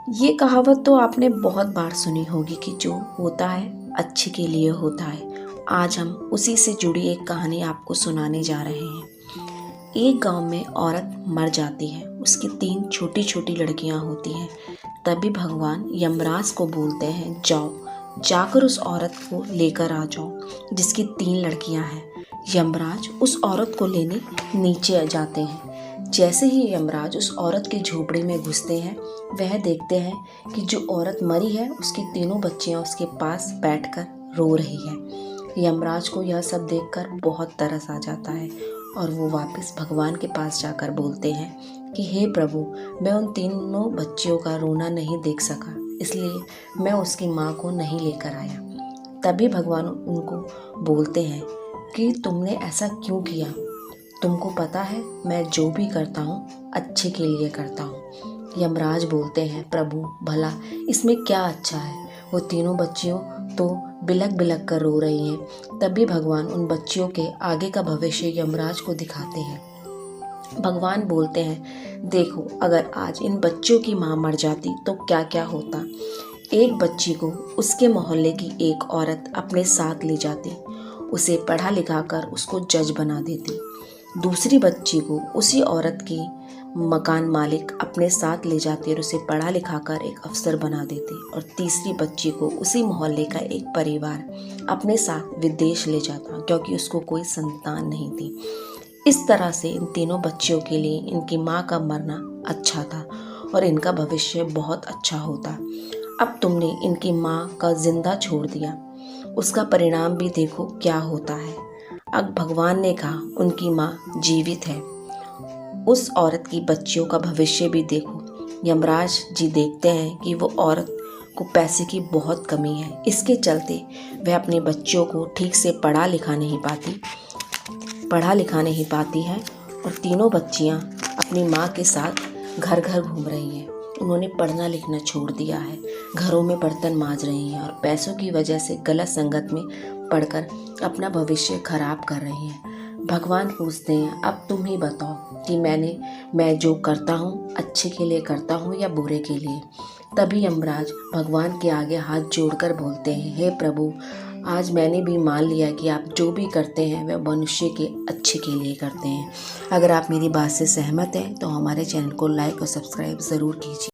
ये कहावत तो आपने बहुत बार सुनी होगी कि जो होता है अच्छे के लिए होता है। आज हम उसी से जुड़ी एक कहानी आपको सुनाने जा रहे हैं। एक गांव में औरत मर जाती है। उसकी 3 छोटी छोटी लड़कियां होती हैं। तभी भगवान यमराज को बोलते हैं, जाओ जाकर उस औरत को लेकर आ जाओ जिसकी 3 लड़कियां हैं। यमराज उस औरत को लेने नीचे जाते हैं। जैसे ही यमराज उस औरत की झोपड़ी में घुसते हैं, वह देखते हैं कि जो औरत मरी है उसकी तीनों बच्चियां उसके पास बैठकर रो रही है। यमराज को यह सब देखकर बहुत तरस आ जाता है और वो वापस भगवान के पास जाकर बोलते हैं कि हे प्रभु, मैं उन तीनों बच्चियों का रोना नहीं देख सका, इसलिए मैं उसकी माँ को नहीं लेकर आया। तभी भगवान उनको बोलते हैं कि तुमने ऐसा क्यों किया? तुमको पता है मैं जो भी करता हूँ अच्छे के लिए करता हूँ। यमराज बोलते हैं, प्रभु भला इसमें क्या अच्छा है? वो तीनों बच्चियों तो बिलक बिलक कर रो रही हैं। तभी भगवान उन बच्चियों के आगे का भविष्य यमराज को दिखाते हैं। भगवान बोलते हैं, देखो अगर आज इन बच्चियों की माँ मर जाती तो क्या क्या होता। एक बच्ची को उसके मोहल्ले की एक औरत अपने साथ ले जाती, उसे पढ़ा लिखा कर उसको जज बना देती। दूसरी बच्ची को उसी औरत की मकान मालिक अपने साथ ले जाती और उसे पढ़ा लिखा कर एक अफसर बना देती। और तीसरी बच्ची को उसी मोहल्ले का एक परिवार अपने साथ विदेश ले जाता क्योंकि उसको कोई संतान नहीं थी। इस तरह से इन तीनों बच्चियों के लिए इनकी माँ का मरना अच्छा था और इनका भविष्य बहुत अच्छा होता। अब तुमने इनकी माँ का जिंदा छोड़ दिया, उसका परिणाम भी देखो क्या होता है। अब भगवान ने कहा उनकी माँ जीवित है। उस औरत की बच्चियों का भविष्य भी देखो। यमराज जी देखते हैं कि वो औरत को पैसे की बहुत कमी है, इसके चलते वह अपने बच्चों को ठीक से पढ़ा लिखा नहीं पाती है और तीनों बच्चियाँ अपनी माँ के साथ घर घर घूम रही हैं। उन्होंने पढ़ना लिखना छोड़ दिया है, घरों में बर्तन मांज रही हैं और पैसों की वजह से गलत संगत में पढ़कर अपना भविष्य खराब कर रही हैं। भगवान पूछते हैं, अब तुम ही बताओ कि मैं जो करता हूँ अच्छे के लिए करता हूँ या बुरे के लिए। तभी यमराज भगवान के आगे हाथ जोड़कर बोलते हैं, हे प्रभु, आज मैंने भी मान लिया कि आप जो भी करते हैं वह मनुष्य के अच्छे के लिए करते हैं। अगर आप मेरी बात से सहमत हैं तो हमारे चैनल को लाइक और सब्सक्राइब ज़रूर कीजिए।